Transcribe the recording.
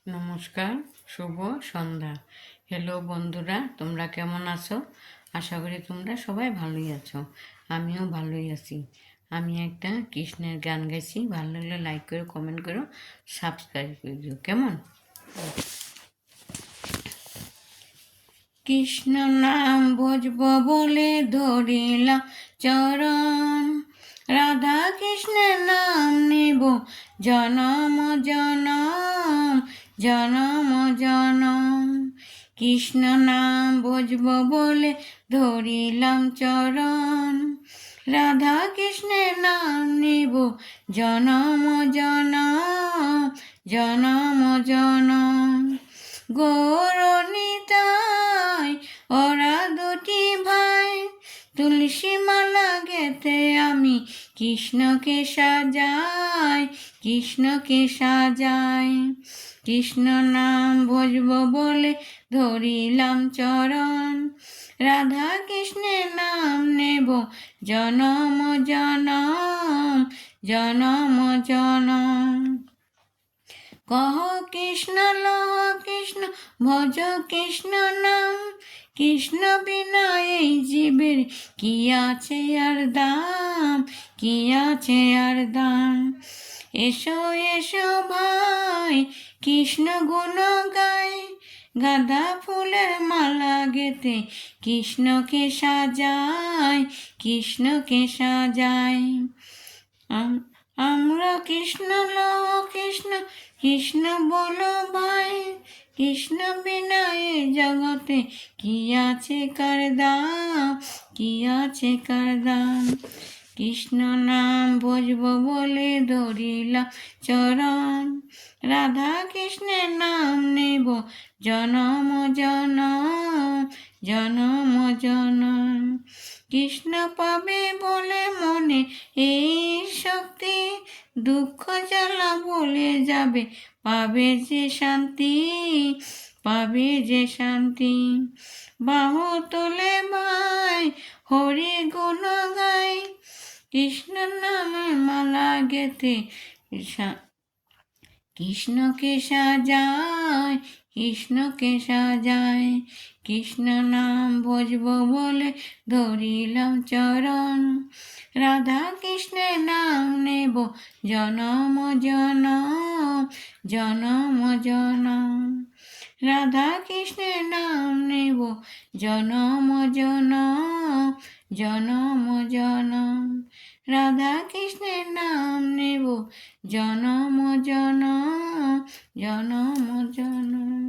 নমস্কার, শুভ সন্ধ্যা। হ্যালো বন্ধুরা, তোমরা কেমন আছো? আশা করি তোমরা সবাই ভালোই আছো। আমিও ভালোই আছি। আমি একটা কৃষ্ণের গান গাইছি, ভালো লাগলে লাইক করো, কমেন্ট করো, সাবস্ক্রাইব করে দিও। কেমন? কৃষ্ণ নাম ভজব বলে ধরিলাম চরণ, রাধা কৃষ্ণের নাম নেব জনম জনম, জনম জনম। কৃষ্ণ নাম ভজব বলে ধরিলাম চরণ, রাধা কৃষ্ণের নাম নেব জনম জনম, জনম জনম। গৌরনিতাই ওরা দুটি ভাই, তুলসী মালা গেতে আমি কৃষ্ণকে সাজাই, কৃষ্ণকে সাজাই। কৃষ্ণ নাম ভজব বলে ধরিলাম চরণ, রাধা কৃষ্ণের নাম নেব জনম জনম, জনম জনম। কহ কৃষ্ণ লহ কৃষ্ণ, ভজ কৃষ্ণ নাম, কৃষ্ণ বিনা এই জীবের কি আছে আর দাম, কি আছে আর দাম। এসো এসো ভাই কৃষ্ণ গুণ গাই, গাঁদা ফুলের মালা গেতে কৃষ্ণকে সাজাই, কৃষ্ণকে সাজাই। আমরা কৃষ্ণ লহ কৃষ্ণ, কৃষ্ণ বলো ভাই, কৃষ্ণ বিনা এ জগতে কি আছে কার দাম, কি আছে কার দাম। কৃষ্ণ নাম ভজব বলে ধরিলাম চরণ, রাধা কৃষ্ণের নাম নেব জনম জনম, জনম জনম। কৃষ্ণ পাবে বলে মনে এই শক্তি, দুঃখ জ্বালা বলে যাবে পাবে যে শান্তি, পাবে যে শান্তি। বাহু তোলে ভাই হরি গুণ গাই, কৃষ্ণ নামে মালা গেতে কৃষ্ণকে সাজায়, কৃষ্ণকে সাজায়। কৃষ্ণ নাম ভজব বলে ধরিলাম চরণ, রাধা কৃষ্ণের নাম নেব জনম জনম, জনম জনম। রাধা কৃষ্ণের নাম নেব জনম জনম, জনম জনম। রাধা কৃষ্ণের নাম নেব জনম জনম, জনম জনম।